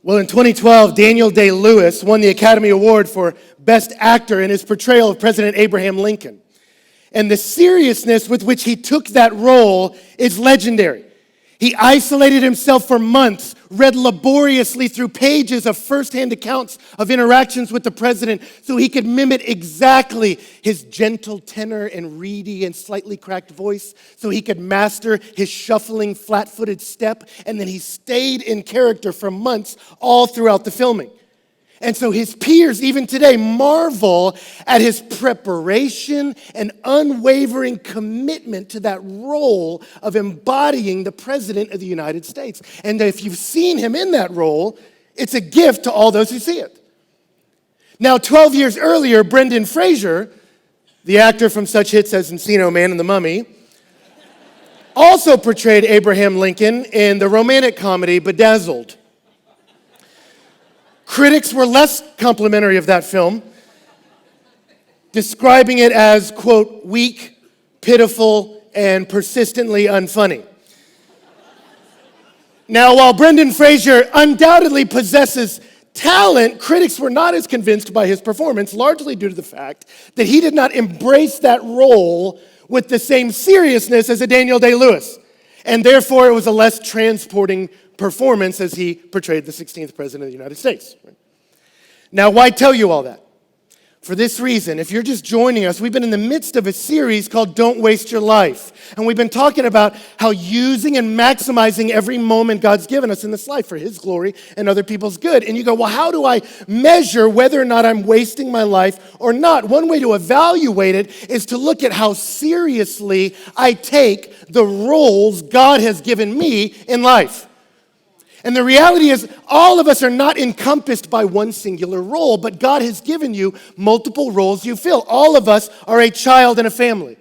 Well, in 2012, Daniel Day-Lewis won the Academy Award for Best Actor in his portrayal of President Abraham Lincoln. And the seriousness with which he took that role is legendary. He isolated himself for months, read laboriously through pages of firsthand accounts of interactions with the president so he could mimic exactly his gentle tenor and reedy and slightly cracked voice, so he could master his shuffling, flat-footed step, and then he stayed in character for months all throughout the filming. And so his peers, even today, marvel at his preparation and unwavering commitment to that role of embodying the President of the United States. And if you've seen him in that role, it's a gift to all those who see it. Now, 12 years earlier, Brendan Fraser, the actor from such hits as Encino Man and The Mummy, also portrayed Abraham Lincoln in the romantic comedy Bedazzled. Critics were less complimentary of that film, describing it as, quote, weak, pitiful, and persistently unfunny. Now, while Brendan Fraser undoubtedly possesses talent, critics were not as convinced by his performance, largely due to the fact that he did not embrace that role with the same seriousness as a Daniel Day-Lewis. And therefore, it was a less transporting performance as he portrayed the 16th President of the United States. Now, why tell you all that? For this reason, if you're just joining us, we've been in the midst of a series called Don't Waste Your Life. And we've been talking about how using and maximizing every moment God's given us in this life for His glory and other people's good. And you go, well, how do I measure whether or not I'm wasting my life or not? One way to evaluate it is to look at how seriously I take the roles God has given me in life. And the reality is, all of us are not encompassed by one singular role, but God has given you multiple roles you fill. All of us are a child in a family.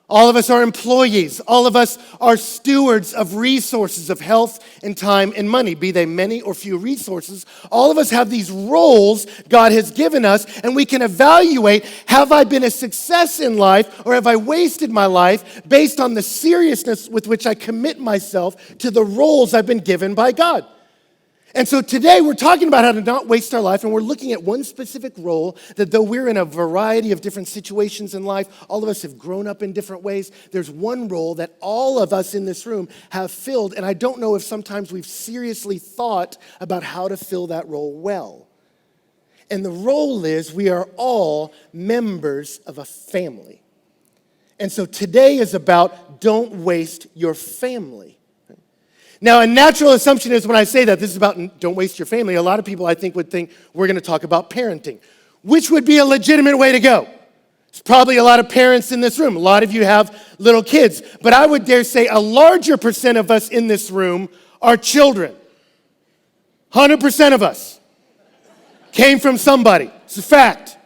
All of us are employees. All of us are stewards of resources of health and time and money, be they many or few resources. All of us have these roles God has given us, and we can evaluate, have I been a success in life or have I wasted my life based on the seriousness with which I commit myself to the roles I've been given by God. And so today we're talking about how to not waste our life, and we're looking at one specific role that though we're in a variety of different situations in life, all of us have grown up in different ways, there's one role that all of us in this room have filled, and I don't know if sometimes we've seriously thought about how to fill that role well. And the role is we are all members of a family. And so today is about don't waste your family. Now, a natural assumption is when I say that, this is about don't waste your family, a lot of people I think would think we're going to talk about parenting, which would be a legitimate way to go. There's probably a lot of parents in this room. A lot of you have little kids. But I would dare say a larger percent of us in this room are children. 100% of us came from somebody. It's a fact.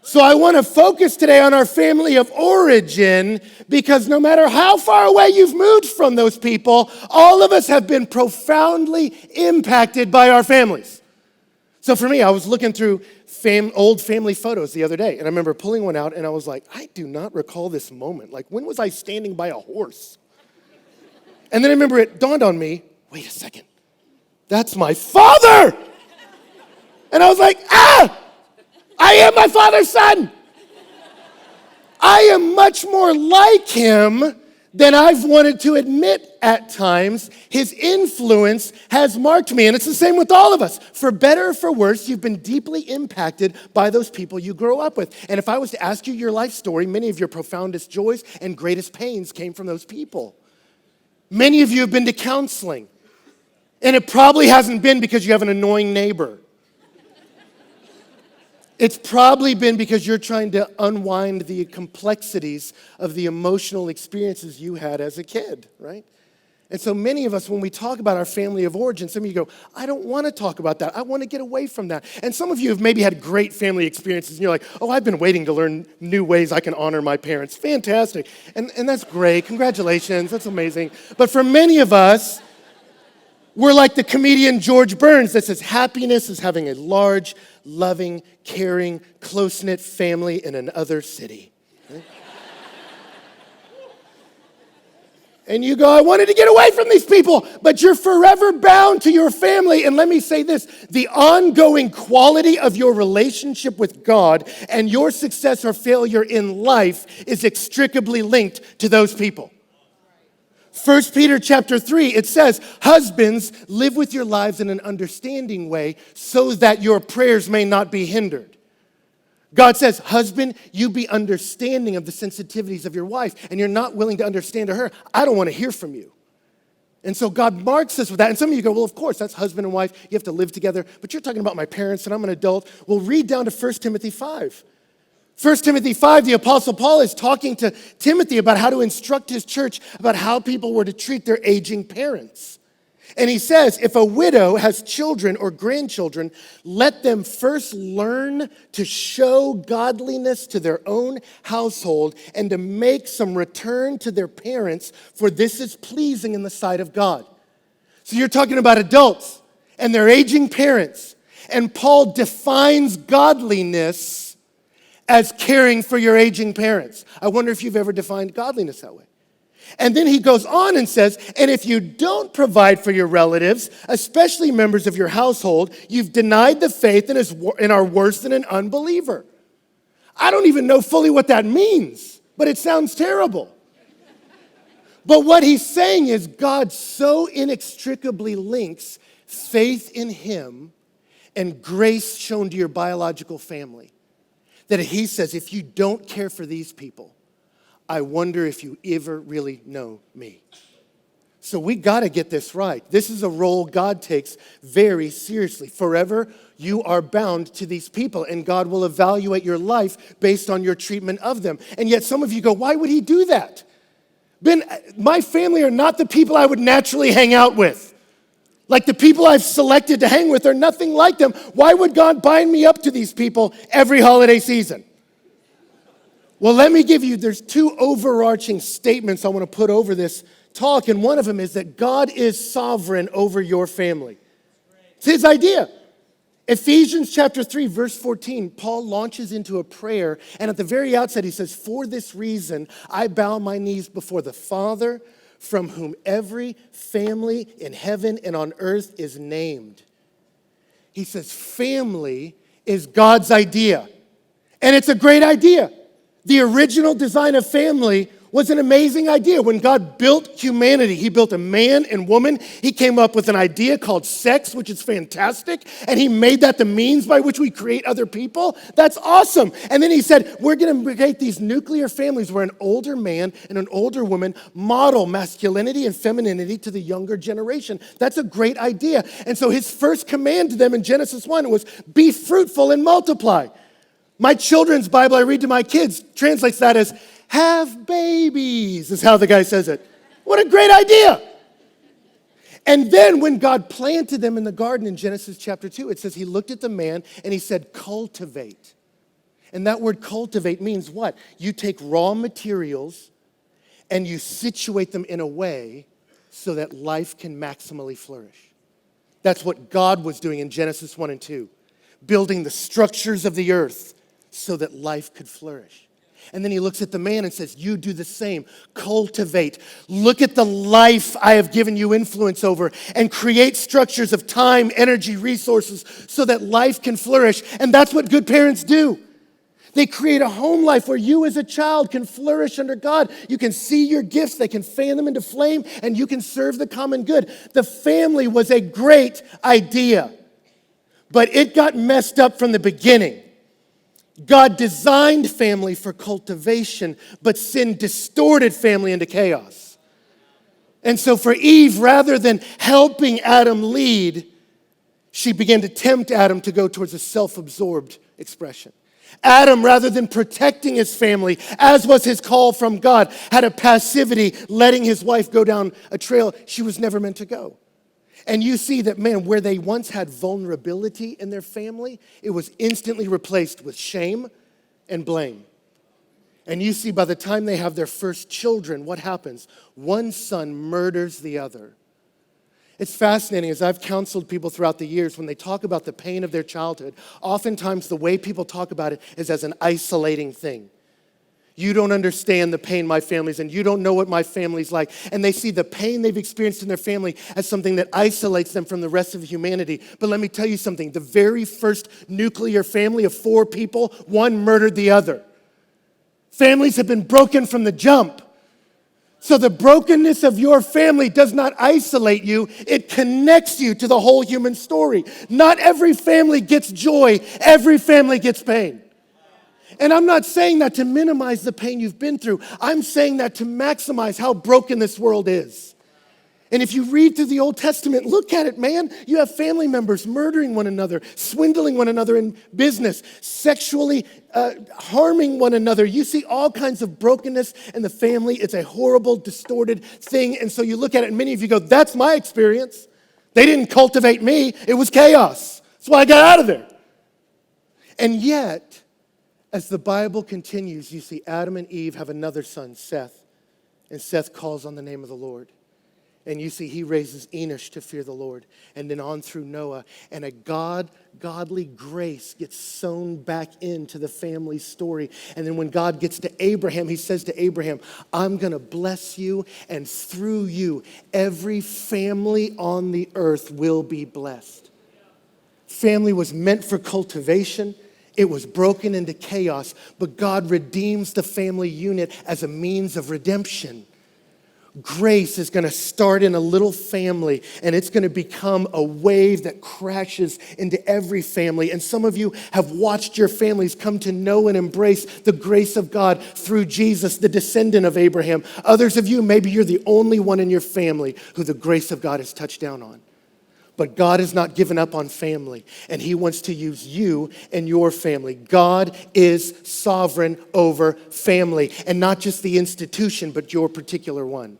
So I want to focus today on our family of origin because no matter how far away you've moved from those people, all of us have been profoundly impacted by our families. So for me, I was looking through old family photos the other day, and I remember pulling one out, and I was like, I do not recall this moment. Like, when was I standing by a horse? And then I remember it dawned on me, wait a second, that's my father! And I was like, I am my father's son. I am much more like him than I've wanted to admit at times. His influence has marked me, and it's the same with all of us. For better or for worse, you've been deeply impacted by those people you grow up with. And if I was to ask you your life story, many of your profoundest joys and greatest pains came from those people. Many of you have been to counseling, and it probably hasn't been because you have an annoying neighbor. It's probably been because you're trying to unwind the complexities of the emotional experiences you had as a kid, right? And so many of us, when we talk about our family of origin, some of you go, I don't want to talk about that. I want to get away from that. And some of you have maybe had great family experiences, and you're like, oh, I've been waiting to learn new ways I can honor my parents. Fantastic. And that's great. Congratulations. That's amazing. But for many of us, we're like the comedian George Burns that says happiness is having a large, loving, caring, close-knit family in another city. Right? And you go, I wanted to get away from these people, but you're forever bound to your family. And let me say this, the ongoing quality of your relationship with God and your success or failure in life is inextricably linked to those people. 1 Peter chapter 3, it says, husbands, live with your lives in an understanding way so that your prayers may not be hindered. God says, husband, you be understanding of the sensitivities of your wife, and you're not willing to understand her. I don't want to hear from you. And so God marks us with that. And some of you go, well, of course, that's husband and wife. You have to live together. But you're talking about my parents, and I'm an adult. Well, read down to 1 Timothy 5. 1 Timothy 5, the Apostle Paul is talking to Timothy about how to instruct his church about how people were to treat their aging parents. And he says, if a widow has children or grandchildren, let them first learn to show godliness to their own household and to make some return to their parents, for this is pleasing in the sight of God. So you're talking about adults and their aging parents. And Paul defines godliness as caring for your aging parents. I wonder if you've ever defined godliness that way. And then he goes on and says, and if you don't provide for your relatives, especially members of your household, you've denied the faith and are worse than an unbeliever. I don't even know fully what that means, but it sounds terrible. But what he's saying is God so inextricably links faith in him and grace shown to your biological family that he says, if you don't care for these people, I wonder if you ever really know me. So we got to get this right. This is a role God takes very seriously. Forever, you are bound to these people, and God will evaluate your life based on your treatment of them. And yet some of you go, why would he do that? Ben, my family are not the people I would naturally hang out with. Like the people I've selected to hang with are nothing like them. Why would God bind me up to these people every holiday season? Well, let me give you, there's two overarching statements I want to put over this talk, and one of them is that God is sovereign over your family. It's his idea. Ephesians chapter 3, verse 14, Paul launches into a prayer, and at the very outset he says, for this reason, I bow my knees before the Father, from whom every family in heaven and on earth is named. He says, family is God's idea, and it's a great idea. The original design of family was an amazing idea. When God built humanity, he built a man and woman. He came up with an idea called sex, which is fantastic, and he made that the means by which we create other people. That's awesome. And then he said, we're going to create these nuclear families where an older man and an older woman model masculinity and femininity to the younger generation. That's a great idea. And so his first command to them in Genesis 1 was, be fruitful and multiply. My children's Bible I read to my kids translates that as, have babies, is how the guy says it. What a great idea. And then when God planted them in the garden in Genesis chapter 2, it says he looked at the man and he said, cultivate. And that word cultivate means what? You take raw materials and you situate them in a way so that life can maximally flourish. That's what God was doing in Genesis 1 and 2, building the structures of the earth so that life could flourish. And then he looks at the man and says, you do the same. Cultivate. Look at the life I have given you influence over and create structures of time, energy, resources so that life can flourish. And that's what good parents do. They create a home life where you as a child can flourish under God. You can see your gifts. They can fan them into flame and you can serve the common good. The family was a great idea, but it got messed up from the beginning. God designed family for cultivation, but sin distorted family into chaos. And so for Eve, rather than helping Adam lead, she began to tempt Adam to go towards a self-absorbed expression. Adam, rather than protecting his family, as was his call from God, had a passivity, letting his wife go down a trail she was never meant to go. And you see that, man, where they once had vulnerability in their family, it was instantly replaced with shame and blame. And you see by the time they have their first children, what happens? One son murders the other. It's fascinating, as I've counseled people throughout the years, when they talk about the pain of their childhood, oftentimes the way people talk about it is as an isolating thing. You don't understand the pain my family's in. You don't know what my family's like. And they see the pain they've experienced in their family as something that isolates them from the rest of humanity. But let me tell you something. The very first nuclear family of 4 people, one murdered the other. Families have been broken from the jump. So the brokenness of your family does not isolate you. It connects you to the whole human story. Not every family gets joy. Every family gets pain. And I'm not saying that to minimize the pain you've been through. I'm saying that to maximize how broken this world is. And if you read through the Old Testament, look at it, man. You have family members murdering one another, swindling one another in business, sexually harming one another. You see all kinds of brokenness in the family. It's a horrible, distorted thing. And so you look at it, and many of you go, that's my experience. They didn't cultivate me. It was chaos. That's why I got out of there. And yet, as the Bible continues, you see Adam and Eve have another son, Seth. And Seth calls on the name of the Lord. And you see he raises Enosh to fear the Lord. And then on through Noah. And a godly grace gets sewn back into the family story. And then when God gets to Abraham, he says to Abraham, I'm going to bless you. And through you, every family on the earth will be blessed. Family was meant for cultivation. It was broken into chaos, but God redeems the family unit as a means of redemption. Grace is going to start in a little family, and it's going to become a wave that crashes into every family. And some of you have watched your families come to know and embrace the grace of God through Jesus, the descendant of Abraham. Others of you, maybe you're the only one in your family who the grace of God has touched down on. But God has not given up on family, and he wants to use you and your family. God is sovereign over family, and not just the institution, but your particular one.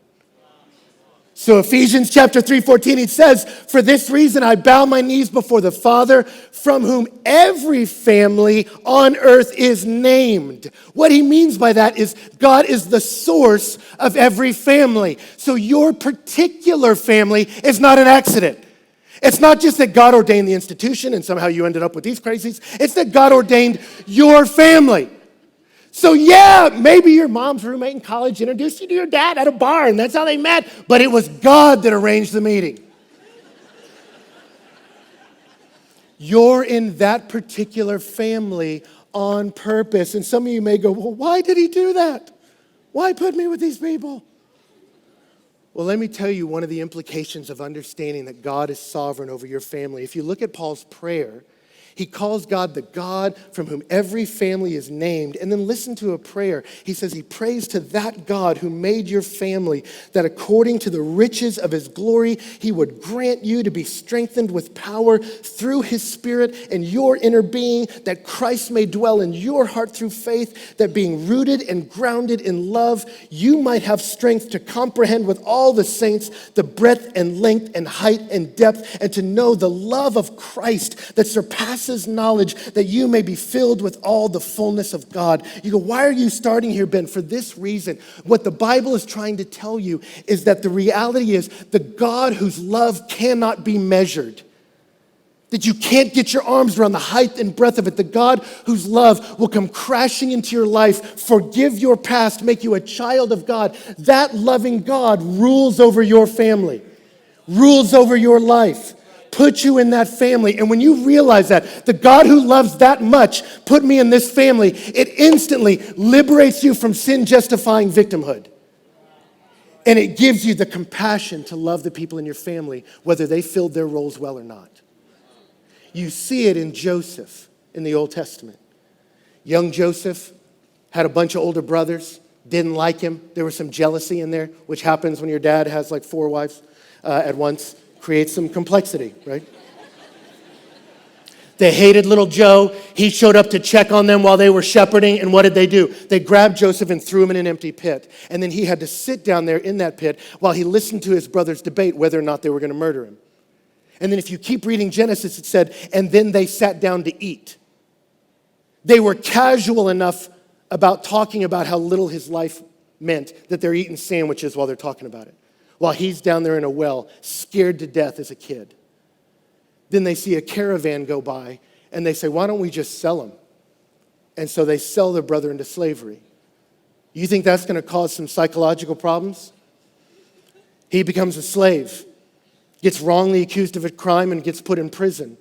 So Ephesians chapter 3:14, it says, for this reason I bow my knees before the Father, from whom every family on earth is named. What he means by that is God is the source of every family. So your particular family is not an accident. It's not just that God ordained the institution and somehow you ended up with these crazies. It's that God ordained your family. So yeah, maybe your mom's roommate in college introduced you to your dad at a bar and that's how they met. But it was God that arranged the meeting. You're in that particular family on purpose. And some of you may go, well, why did he do that? Why put me with these people? Well, let me tell you one of the implications of understanding that God is sovereign over your family. If you look at Paul's prayer, he calls God the God from whom every family is named. And then listen to a prayer. He says he prays to that God who made your family, that according to the riches of his glory, he would grant you to be strengthened with power through his Spirit and your inner being, that Christ may dwell in your heart through faith, that being rooted and grounded in love, you might have strength to comprehend with all the saints the breadth and length and height and depth, and to know the love of Christ that surpasses knowledge, that you may be filled with all the fullness of God. You go, why are you starting here, Ben? For this reason. What the Bible is trying to tell you is that the reality is the God whose love cannot be measured, that you can't get your arms around the height and breadth of it. The God whose love will come crashing into your life, forgive your past, make you a child of God. That loving God rules over your family, rules over your life. Put you in that family. And when you realize that, the God who loves that much put me in this family, it instantly liberates you from sin-justifying victimhood. And it gives you the compassion to love the people in your family, whether they filled their roles well or not. You see it in Joseph in the Old Testament. Young Joseph had a bunch of older brothers, didn't like him. There was some jealousy in there, which happens when your dad has like 4 wives at once. Creates some complexity, right? They hated little Joe. He showed up to check on them while they were shepherding, and what did they do? They grabbed Joseph and threw him in an empty pit. And then he had to sit down there in that pit while he listened to his brothers debate whether or not they were going to murder him. And then if you keep reading Genesis, it said, and then they sat down to eat. They were casual enough about talking about how little his life meant that they're eating sandwiches while they're talking about it, while he's down there in a well, scared to death as a kid. Then they see a caravan go by, and they say, why don't we just sell him? And so they sell their brother into slavery. You think that's going to cause some psychological problems? He becomes a slave, gets wrongly accused of a crime and gets put in prison,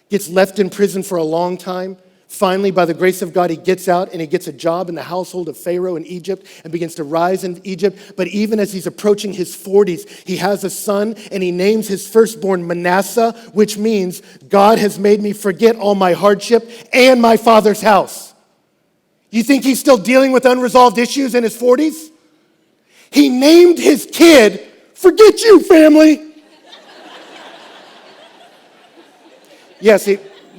gets left in prison for a long time. Finally, by the grace of God, he gets out and he gets a job in the household of Pharaoh in Egypt and begins to rise in Egypt. But even as he's approaching his 40s, he has a son and he names his firstborn Manasseh, which means God has made me forget all my hardship and my father's house. You think he's still dealing with unresolved issues in his 40s? He named his kid, "Forget you, family." Yes,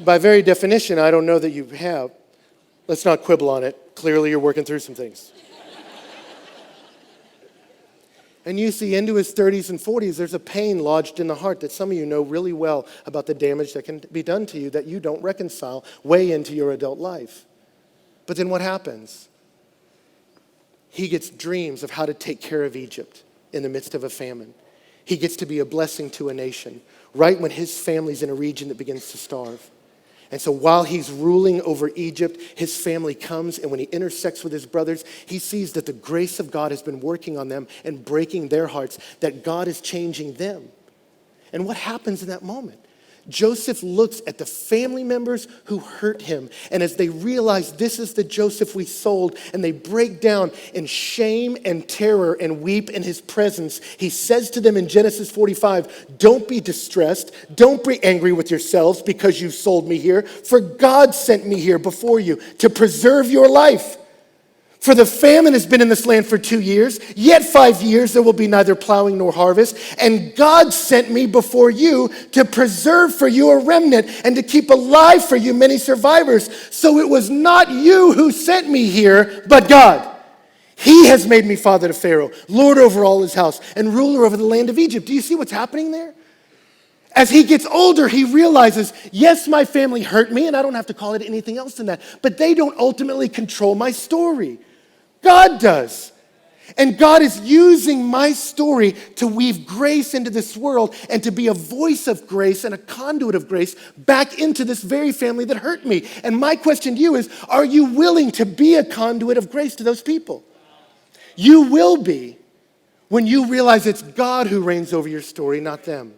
by very definition, I don't know that you have. Let's not quibble on it. Clearly, you're working through some things. And you see, into his 30s and 40s, there's a pain lodged in the heart that some of you know really well about the damage that can be done to you that you don't reconcile way into your adult life. But then what happens? He gets dreams of how to take care of Egypt in the midst of a famine. He gets to be a blessing to a nation, right when his family's in a region that begins to starve. And so while he's ruling over Egypt, his family comes, and when he intersects with his brothers, he sees that the grace of God has been working on them and breaking their hearts, that God is changing them. And what happens in that moment? Joseph looks at the family members who hurt him, and as they realize this is the Joseph we sold, and they break down in shame and terror and weep in his presence, he says to them in Genesis 45, "Don't be distressed, don't be angry with yourselves because you sold me here, for God sent me here before you to preserve your life. For the famine has been in this land for 2 years, yet 5 years there will be neither plowing nor harvest. And God sent me before you to preserve for you a remnant and to keep alive for you many survivors. So it was not you who sent me here, but God. He has made me father to Pharaoh, lord over all his house, and ruler over the land of Egypt." Do you see what's happening there? As he gets older, he realizes, yes, my family hurt me, and I don't have to call it anything else than that, but they don't ultimately control my story. God does. And God is using my story to weave grace into this world and to be a voice of grace and a conduit of grace back into this very family that hurt me. And my question to you is, are you willing to be a conduit of grace to those people? You will be when you realize it's God who reigns over your story, not them.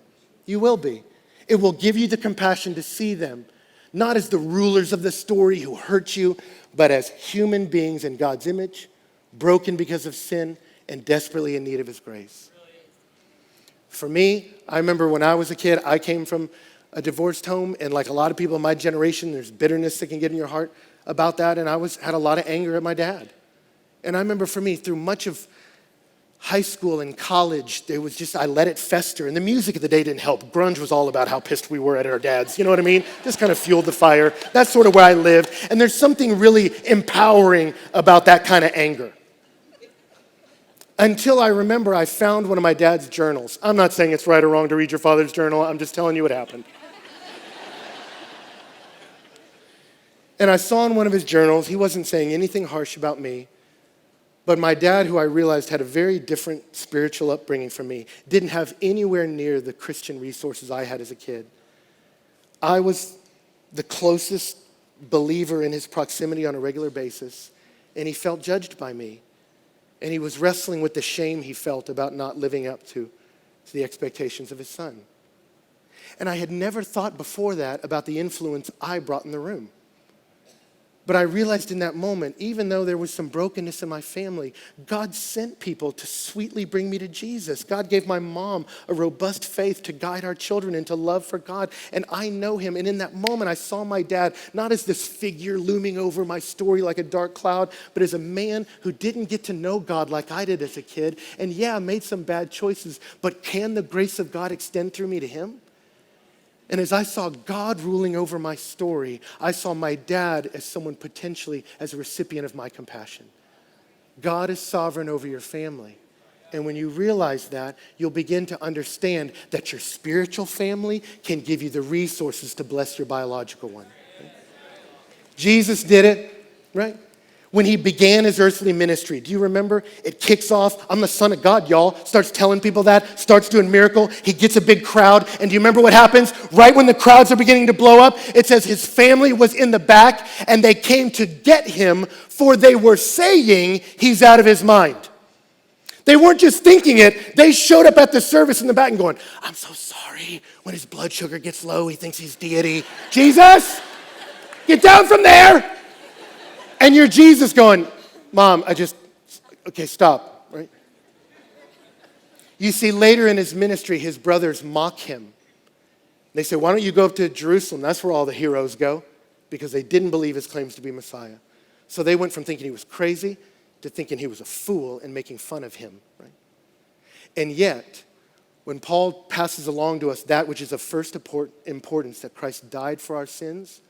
You will be. It will give you the compassion to see them, not as the rulers of the story who hurt you, but as human beings in God's image, broken because of sin and desperately in need of his grace. For me, I remember when I was a kid, I came from a divorced home, and like a lot of people in my generation, there's bitterness that can get in your heart about that, and I had a lot of anger at my dad. And I remember for me, through much of high school and college, I let it fester. And the music of the day didn't help. Grunge was all about how pissed we were at our dads. You know what I mean? Just kind of fueled the fire. That's sort of where I lived. And there's something really empowering about that kind of anger. Until I remember I found one of my dad's journals. I'm not saying it's right or wrong to read your father's journal. I'm just telling you what happened. And I saw in one of his journals, he wasn't saying anything harsh about me. But my dad, who I realized had a very different spiritual upbringing from me, didn't have anywhere near the Christian resources I had as a kid. I was the closest believer in his proximity on a regular basis, and he felt judged by me. And he was wrestling with the shame he felt about not living up to the expectations of his son. And I had never thought before that about the influence I brought in the room. But I realized in that moment, even though there was some brokenness in my family, God sent people to sweetly bring me to Jesus. God gave my mom a robust faith to guide our children into love for God. And I know him. And in that moment, I saw my dad not as this figure looming over my story like a dark cloud, but as a man who didn't get to know God like I did as a kid. And yeah, I made some bad choices, but can the grace of God extend through me to him? And as I saw God ruling over my story, I saw my dad as someone potentially as a recipient of my compassion. God is sovereign over your family. And when you realize that, you'll begin to understand that your spiritual family can give you the resources to bless your biological one. Jesus did it, right? when he began his earthly ministry. Do you remember? It kicks off, I'm the Son of God, y'all. Starts telling people that, starts doing miracle. He gets a big crowd. And do you remember what happens? Right when the crowds are beginning to blow up, it says his family was in the back and they came to get him, for they were saying he's out of his mind. They weren't just thinking it, they showed up at the service in the back and going, I'm so sorry. When his blood sugar gets low, he thinks he's deity. Jesus, get down from there. And you're Jesus going, Mom, okay, stop, right? You see, later in his ministry, his brothers mock him. They say, why don't you go up to Jerusalem? That's where all the heroes go, because they didn't believe his claims to be Messiah. So they went from thinking he was crazy to thinking he was a fool and making fun of him, right? And yet, when Paul passes along to us that which is of first importance, that Christ died for our sins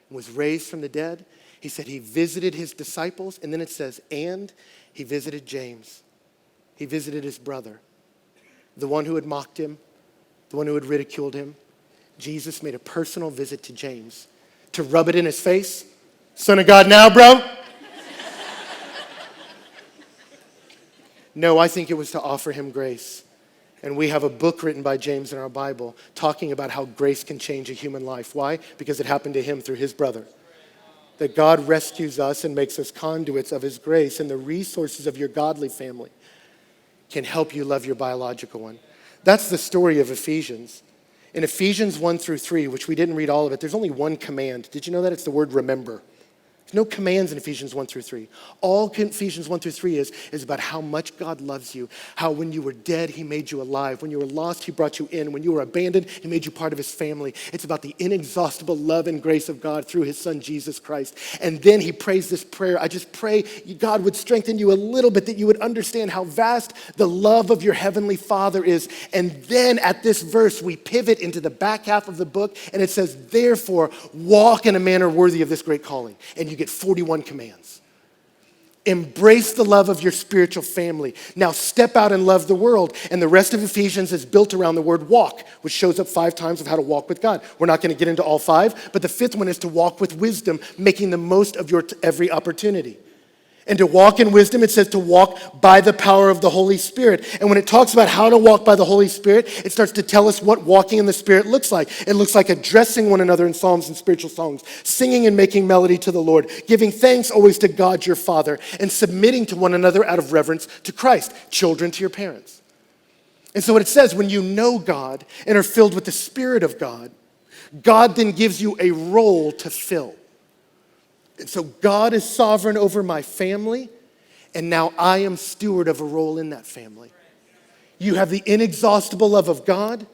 and was raised from the dead, he said he visited his disciples, and then it says, and he visited James. He visited his brother, the one who had mocked him, the one who had ridiculed him. Jesus made a personal visit to James to rub it in his face. Son of God now, bro? No, I think it was to offer him grace. And we have a book written by James in our Bible talking about how grace can change a human life. Why? Because it happened to him through his brother. That God rescues us and makes us conduits of his grace, and the resources of your godly family can help you love your biological one. That's the story of Ephesians. In Ephesians 1 through 3, which we didn't read all of it, there's only one command. Did you know that? It's the word remember. There's no commands in Ephesians 1 through 3. All Ephesians 1 through 3 is about how much God loves you, how when you were dead, he made you alive. When you were lost, he brought you in. When you were abandoned, he made you part of his family. It's about the inexhaustible love and grace of God through his son, Jesus Christ. And then he prays this prayer. I just pray God would strengthen you a little bit, that you would understand how vast the love of your heavenly Father is. And then at this verse, we pivot into the back half of the book, and it says, therefore, walk in a manner worthy of this great calling. And you get 41 commands. Embrace the love of your spiritual family. Now step out and love the world. And the rest of Ephesians is built around the word walk, which shows up 5 times of how to walk with God. We're not going to get into all 5, but the 5th one is to walk with wisdom, making the most of your every opportunity. And to walk in wisdom, it says to walk by the power of the Holy Spirit. And when it talks about how to walk by the Holy Spirit, it starts to tell us what walking in the Spirit looks like. It looks like addressing one another in psalms and spiritual songs, singing and making melody to the Lord, giving thanks always to God your Father, and submitting to one another out of reverence to Christ. Children to your parents. And so what it says, when you know God and are filled with the Spirit of God, God then gives you a role to fill. And so God is sovereign over my family, and now I am steward of a role in that family. You have the inexhaustible love of God.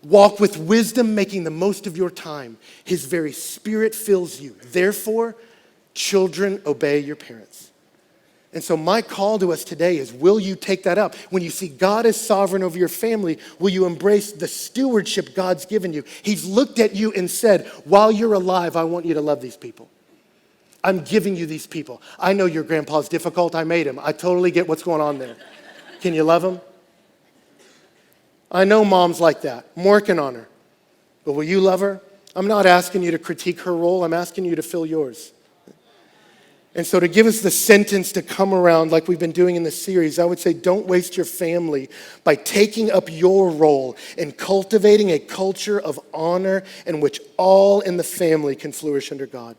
Walk with wisdom, making the most of your time. His very Spirit fills you. Therefore, children, obey your parents. And so my call to us today is, will you take that up? When you see God is sovereign over your family, will you embrace the stewardship God's given you? He's looked at you and said, while you're alive, I want you to love these people. I'm giving you these people. I know your grandpa's difficult. I made him. I totally get what's going on there. Can you love him? I know mom's like that. I'm working on her. But will you love her? I'm not asking you to critique her role. I'm asking you to fill yours. And so to give us the sentence to come around like we've been doing in this series, I would say don't waste your family by taking up your role in cultivating a culture of honor in which all in the family can flourish under God.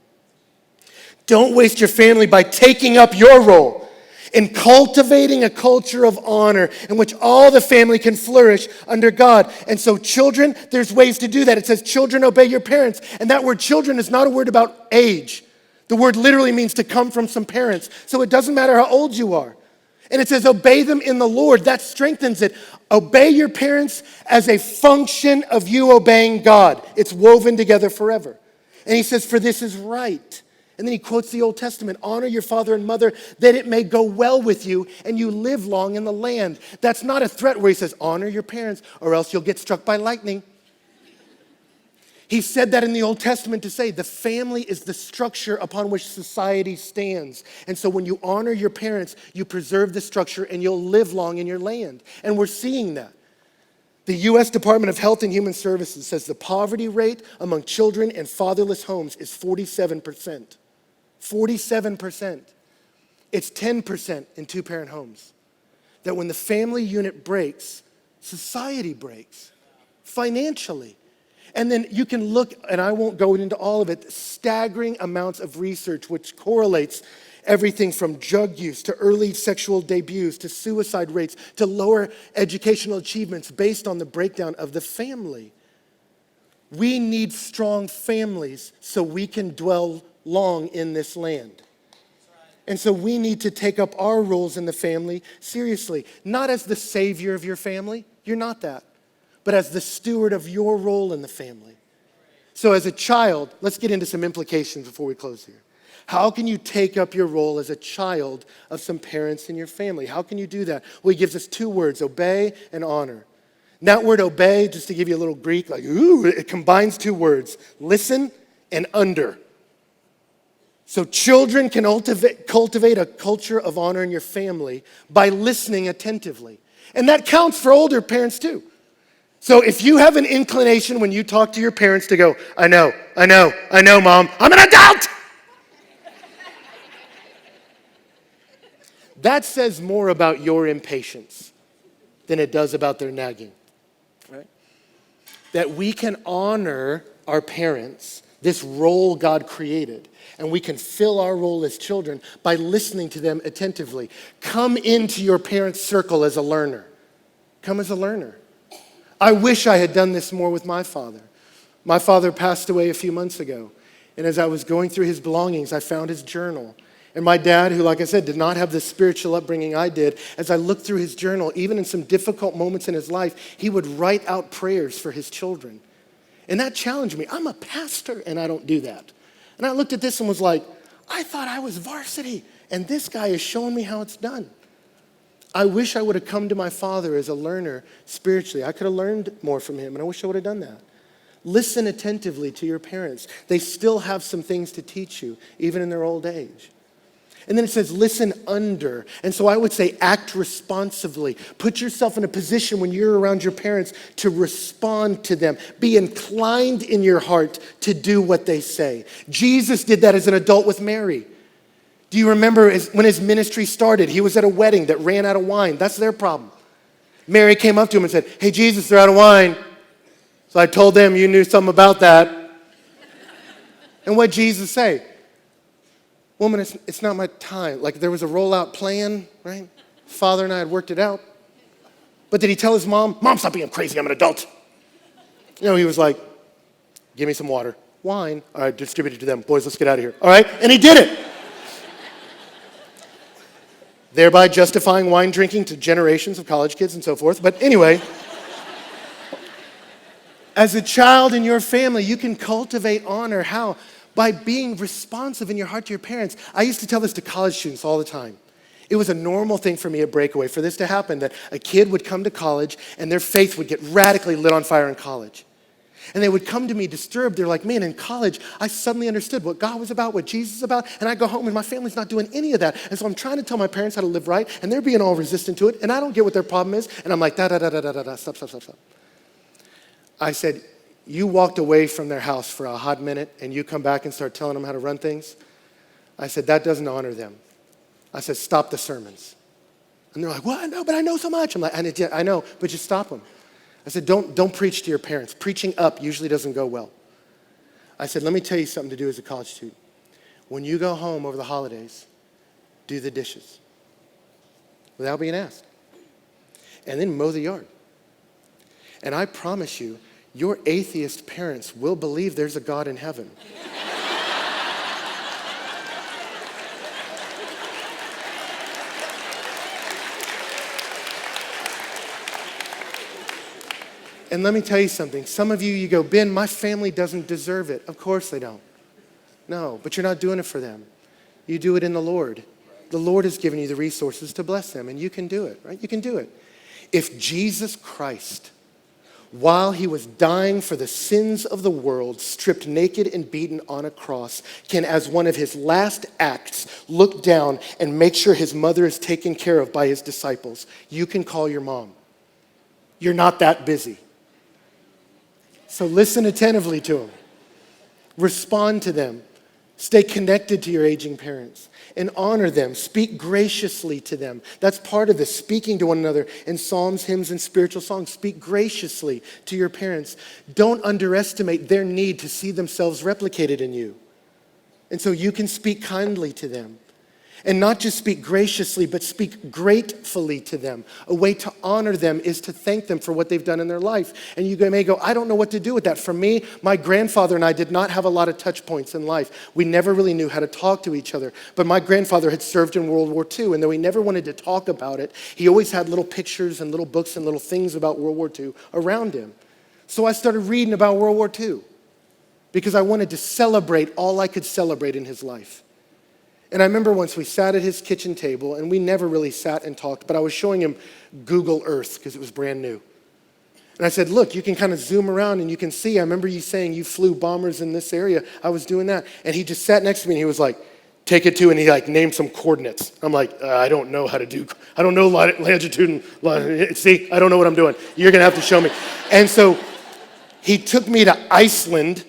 Don't waste your family by taking up your role in cultivating a culture of honor in which all the family can flourish under God. And so children, there's ways to do that. It says, children, obey your parents. And that word children is not a word about age. The word literally means to come from some parents. So it doesn't matter how old you are. And it says, obey them in the Lord. That strengthens it. Obey your parents as a function of you obeying God. It's woven together forever. And he says, for this is right. And then he quotes the Old Testament, honor your father and mother that it may go well with you and you live long in the land. That's not a threat where he says, honor your parents or else you'll get struck by lightning. He said that in the Old Testament to say the family is the structure upon which society stands. And so when you honor your parents, you preserve the structure and you'll live long in your land. And we're seeing that. The U.S. Department of Health and Human Services says the poverty rate among children in fatherless homes is 47%. 47%. It's 10% in two-parent homes. That when the family unit breaks, society breaks financially. And then you can look, and I won't go into all of it, staggering amounts of research which correlates everything from drug use to early sexual debuts to suicide rates to lower educational achievements based on the breakdown of the family. We need strong families so we can dwell long in this land. And so we need to take up our roles in the family seriously, not as the savior of your family, you're not that, but as the steward of your role in the family. So as a child, let's get into some implications before we close here. How can you take up your role as a child of some parents in your family? How can you do that? Well, he gives us two words, obey and honor. And that word obey, just to give you a little Greek, like, ooh, it combines two words, listen and under. So children can cultivate a culture of honor in your family by listening attentively. And that counts for older parents too. So if you have an inclination when you talk to your parents to go, I know, Mom, I'm an adult! That says more about your impatience than it does about their nagging, right? That we can honor our parents, this role God created, and we can fill our role as children by listening to them attentively. Come into your parents' circle as a learner. Come as a learner. I wish I had done this more with my father. My father passed away a few months ago, and as I was going through his belongings, I found his journal. And my dad, who, like I said, did not have the spiritual upbringing I did, as I looked through his journal, even in some difficult moments in his life, he would write out prayers for his children. And that challenged me. I'm a pastor, and I don't do that. And I looked at this and was like, I thought I was varsity, and this guy is showing me how it's done. I wish I would have come to my father as a learner spiritually. I could have learned more from him, and I wish I would have done that. Listen attentively to your parents. They still have some things to teach you, even in their old age. And then it says, listen under. And so I would say act responsively. Put yourself in a position when you're around your parents to respond to them. Be inclined in your heart to do what they say. Jesus did that as an adult with Mary. Do you remember when his ministry started? He was at a wedding that ran out of wine. That's their problem. Mary came up to him and said, hey, Jesus, they're out of wine. So I told them you knew something about that. And what did Jesus say? Woman, it's not my time. Like there was a rollout plan, right? Father and I had worked it out. But did he tell his mom, Mom, stop being crazy, I'm an adult? No, he was like, give me some water. Wine, all right, distribute it to them. Boys, let's get out of here. All right, and he did it. Thereby justifying wine drinking to generations of college kids and so forth. But anyway, as a child in your family, you can cultivate honor. How? By being responsive in your heart to your parents. I used to tell this to college students all the time. It was a normal thing for me at Breakaway for this to happen, that a kid would come to college and their faith would get radically lit on fire in college. And they would come to me disturbed. They're like, man, in college, I suddenly understood what God was about, what Jesus is about, and I go home and my family's not doing any of that. And so I'm trying to tell my parents how to live right, and they're being all resistant to it, and I don't get what their problem is, and I'm like, stop. I said, you walked away from their house for a hot minute, and you come back and start telling them how to run things. I said, that doesn't honor them. I said, stop the sermons. And they're like, well, no, but I know so much. I'm like, I know, but just stop them. I said, don't preach to your parents. Preaching up usually doesn't go well. I said, let me tell you something to do as a college student. When you go home over the holidays, do the dishes without being asked. And then mow the yard. And I promise you, your atheist parents will believe there's a God in heaven. And let me tell you something. Some of you go, Ben, my family doesn't deserve it. Of course they don't. No, but you're not doing it for them. You do it in the Lord. The Lord has given you the resources to bless them, and you can do it, right? You can do it. If Jesus Christ, while he was dying for the sins of the world, stripped naked and beaten on a cross, can, as one of his last acts, look down and make sure his mother is taken care of by his disciples, you can call your mom. You're not that busy. So listen attentively to them. Respond to them. Stay connected to your aging parents and honor them. Speak graciously to them. That's part of this, speaking to one another in psalms, hymns, and spiritual songs. Speak graciously to your parents. Don't underestimate their need to see themselves replicated in you. And so you can speak kindly to them. And not just speak graciously, but speak gratefully to them. A way to honor them is to thank them for what they've done in their life. And you may go, I don't know what to do with that. For me, my grandfather and I did not have a lot of touch points in life. We never really knew how to talk to each other. But my grandfather had served in World War II, and though he never wanted to talk about it, he always had little pictures and little books and little things about World War II around him. So I started reading about World War II because I wanted to celebrate all I could celebrate in his life. And I remember once we sat at his kitchen table, and we never really sat and talked, but I was showing him Google Earth because it was brand new. And I said, look, you can kind of zoom around and you can see, I remember you saying you flew bombers in this area. I was doing that. And he just sat next to me and he was like, take it to, and he like named some coordinates. I'm like, I don't know how to do, I don't know longitude and, see, I don't know what I'm doing. You're going to have to show me. And so he took me to Iceland.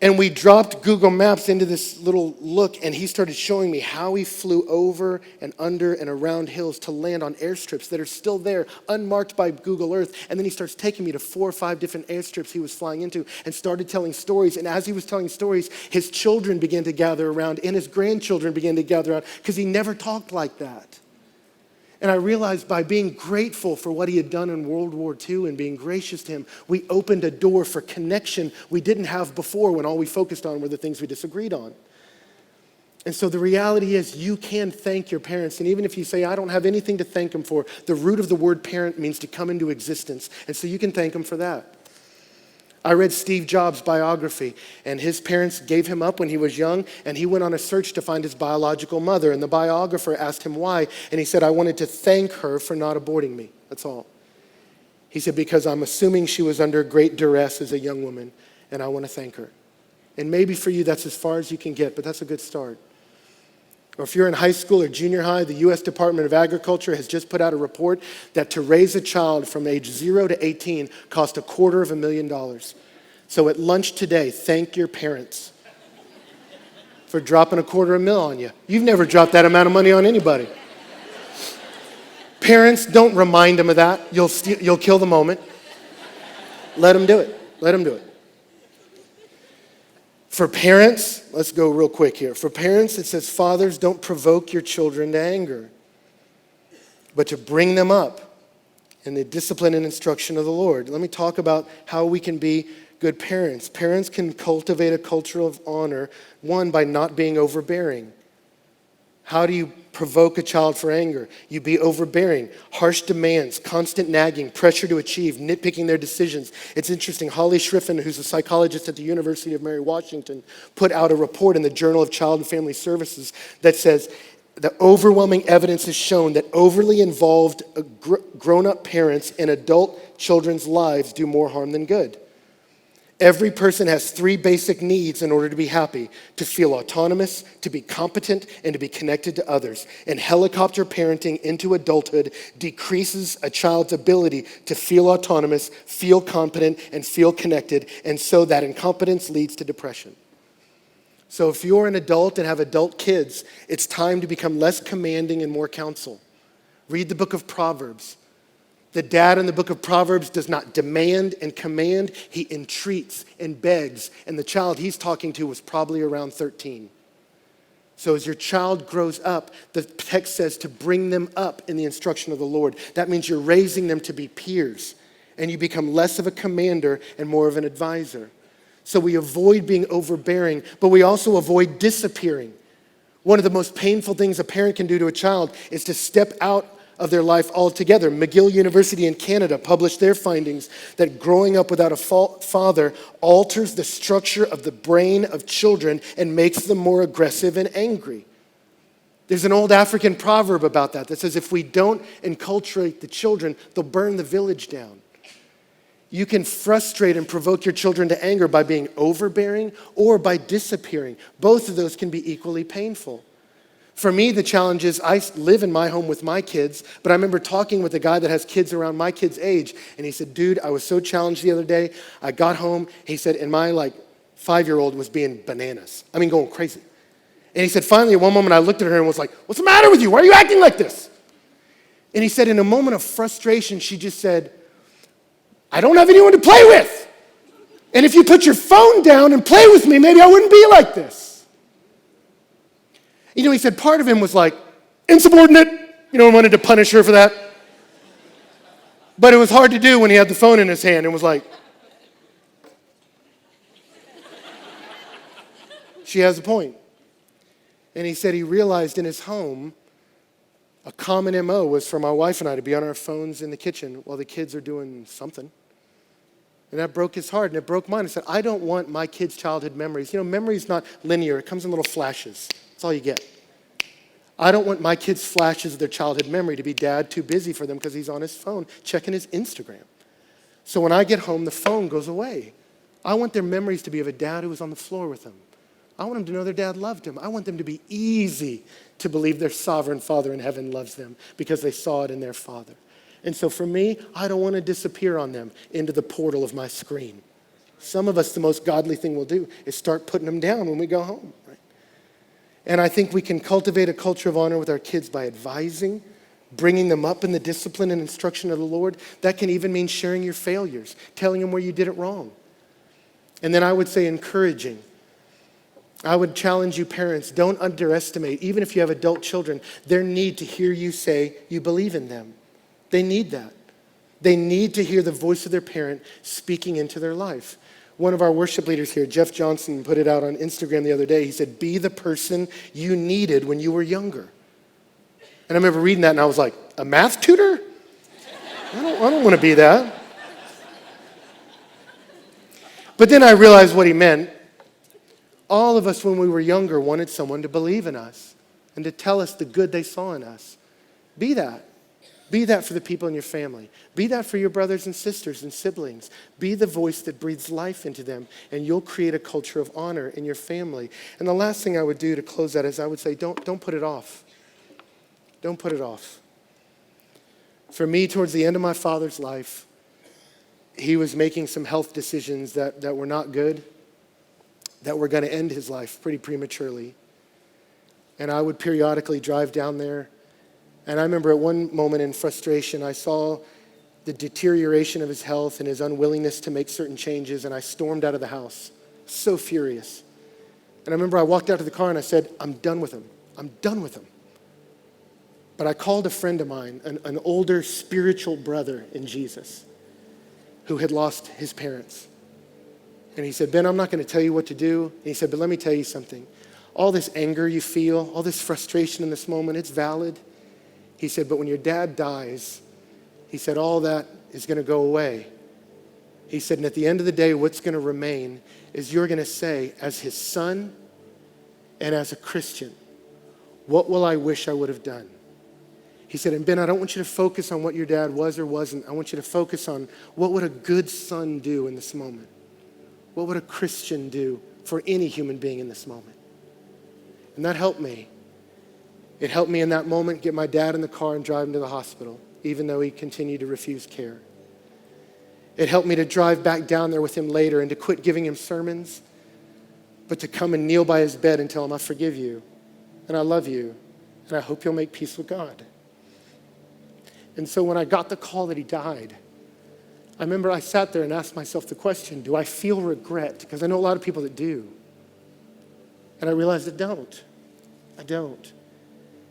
And we dropped Google Maps into this little look, and he started showing me how he flew over and under and around hills to land on airstrips that are still there, unmarked by Google Earth. And then he starts taking me to 4 or 5 different airstrips he was flying into and started telling stories. And as he was telling stories, his children began to gather around and his grandchildren began to gather around because he never talked like that. And I realized by being grateful for what he had done in World War II and being gracious to him, we opened a door for connection we didn't have before when all we focused on were the things we disagreed on. And so the reality is you can thank your parents. And even if you say, I don't have anything to thank them for, the root of the word parent means to come into existence. And so you can thank them for that. I read Steve Jobs' biography, and his parents gave him up when he was young, and he went on a search to find his biological mother. And the biographer asked him why, and he said, I wanted to thank her for not aborting me. That's all. He said, because I'm assuming she was under great duress as a young woman, and I want to thank her. And maybe for you, that's as far as you can get, but that's a good start. Or if you're in high school or junior high, the U.S. Department of Agriculture has just put out a report that to raise a child from age 0 to 18 cost $250,000. So at lunch today, thank your parents for dropping $250,000 on you. You've never dropped that amount of money on anybody. Parents, don't remind them of that. You'll kill the moment. Let them do it. Let them do it. For parents, let's go real quick here. For parents, it says, fathers, don't provoke your children to anger, but to bring them up in the discipline and instruction of the Lord. Let me talk about how we can be good parents. Parents can cultivate a culture of honor, one, by not being overbearing. How do you provoke a child for anger? You be overbearing, harsh demands, constant nagging, pressure to achieve, nitpicking their decisions. It's interesting, Holly Schriffen, who's a psychologist at the University of Mary Washington, put out a report in the Journal of Child and Family Services that says, the overwhelming evidence has shown that overly involved grown-up parents in adult children's lives do more harm than good. Every person has 3 basic needs in order to be happy: to feel autonomous, to be competent, and to be connected to others. And helicopter parenting into adulthood decreases a child's ability to feel autonomous, feel competent, and feel connected, and so that incompetence leads to depression. So if you're an adult and have adult kids, it's time to become less commanding and more counsel. Read the book of Proverbs. The dad in the book of Proverbs does not demand and command, he entreats and begs. And the child he's talking to was probably around 13. So as your child grows up, the text says to bring them up in the instruction of the Lord. That means you're raising them to be peers, and you become less of a commander and more of an advisor. So we avoid being overbearing, but we also avoid disappearing. One of the most painful things a parent can do to a child is to step out of their life altogether. McGill University in Canada published their findings that growing up without a father alters the structure of the brain of children and makes them more aggressive and angry. There's an old African proverb about that says if we don't enculturate the children, they'll burn the village down. You can frustrate and provoke your children to anger by being overbearing or by disappearing. Both of those can be equally painful. For me, the challenge is I live in my home with my kids, but I remember talking with a guy that has kids around my kids' age, and he said, dude, I was so challenged the other day. I got home, he said, in my 5-year-old was being bananas. I mean, going crazy. And he said, finally, at one moment, I looked at her and was like, what's the matter with you? Why are you acting like this? And he said, in a moment of frustration, she just said, I don't have anyone to play with. And if you put your phone down and play with me, maybe I wouldn't be like this. You know, he said part of him was like, insubordinate, wanted to punish her for that. But it was hard to do when he had the phone in his hand and was like, she has a point. And he said he realized in his home, a common MO was for my wife and I to be on our phones in the kitchen while the kids are doing something. And that broke his heart, and it broke mine. I said, I don't want my kids' childhood memories. Memory's not linear. It comes in little flashes. That's all you get. I don't want my kids' flashes of their childhood memory to be dad too busy for them because he's on his phone checking his Instagram. So when I get home, the phone goes away. I want their memories to be of a dad who was on the floor with them. I want them to know their dad loved them. I want them to be easy to believe their sovereign Father in heaven loves them because they saw it in their Father. And so for me, I don't want to disappear on them into the portal of my screen. Some of us, the most godly thing we'll do is start putting them down when we go home. Right? And I think we can cultivate a culture of honor with our kids by advising, bringing them up in the discipline and instruction of the Lord. That can even mean sharing your failures, telling them where you did it wrong. And then I would say encouraging. I would challenge you parents, don't underestimate, even if you have adult children, their need to hear you say you believe in them. They need that. They need to hear the voice of their parent speaking into their life. One of our worship leaders here, Jeff Johnson, put it out on Instagram the other day. He said, be the person you needed when you were younger. And I remember reading that and I was like, a math tutor? I don't want to be that. But then I realized what he meant. All of us when we were younger wanted someone to believe in us and to tell us the good they saw in us. Be that. Be that for the people in your family. Be that for your brothers and sisters and siblings. Be the voice that breathes life into them, and you'll create a culture of honor in your family. And the last thing I would do to close that is I would say, don't put it off. Don't put it off. For me, towards the end of my father's life, he was making some health decisions that were not good, that were going to end his life pretty prematurely. And I would periodically drive down there. And I remember at one moment in frustration, I saw the deterioration of his health and his unwillingness to make certain changes, and I stormed out of the house, so furious. And I remember I walked out to the car and I said, I'm done with him. I'm done with him. But I called a friend of mine, an older spiritual brother in Jesus, who had lost his parents. And he said, Ben, I'm not going to tell you what to do. And he said, but let me tell you something. All this anger you feel, all this frustration in this moment, it's valid. He said, but when your dad dies, he said, all that is going to go away. He said, and at the end of the day, what's going to remain is you're going to say, as his son and as a Christian, what will I wish I would have done? He said, and Ben, I don't want you to focus on what your dad was or wasn't. I want you to focus on what would a good son do in this moment? What would a Christian do for any human being in this moment? And that helped me. It helped me in that moment get my dad in the car and drive him to the hospital, even though he continued to refuse care. It helped me to drive back down there with him later and to quit giving him sermons, but to come and kneel by his bed and tell him, I forgive you, and I love you, and I hope you'll make peace with God. And so when I got the call that he died, I remember I sat there and asked myself the question, do I feel regret? Because I know a lot of people that do. And I realized I don't. I don't.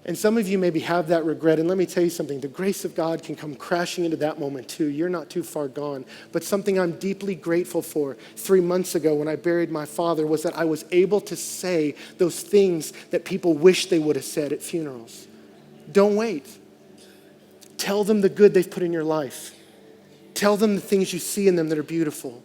And some of you maybe have that regret. And let me tell you something. The grace of God can come crashing into that moment too. You're not too far gone. But something I'm deeply grateful for 3 months ago when I buried my father was that I was able to say those things that people wish they would have said at funerals. Don't wait. Tell them the good they've put in your life. Tell them the things you see in them that are beautiful.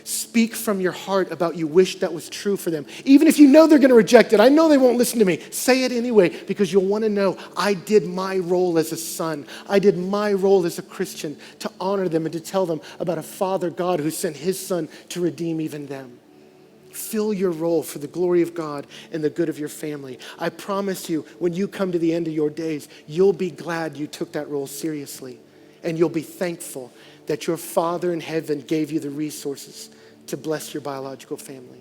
Speak from your heart about you wish that was true for them. Even if you know they're going to reject it. I know they won't listen to me. Say it anyway because you'll want to know I did my role as a son. I did my role as a Christian to honor them and to tell them about a Father God who sent his son to redeem even them. Fill your role for the glory of God and the good of your family. I promise you, when you come to the end of your days, you'll be glad you took that role seriously. And you'll be thankful that your Father in heaven gave you the resources to bless your biological family.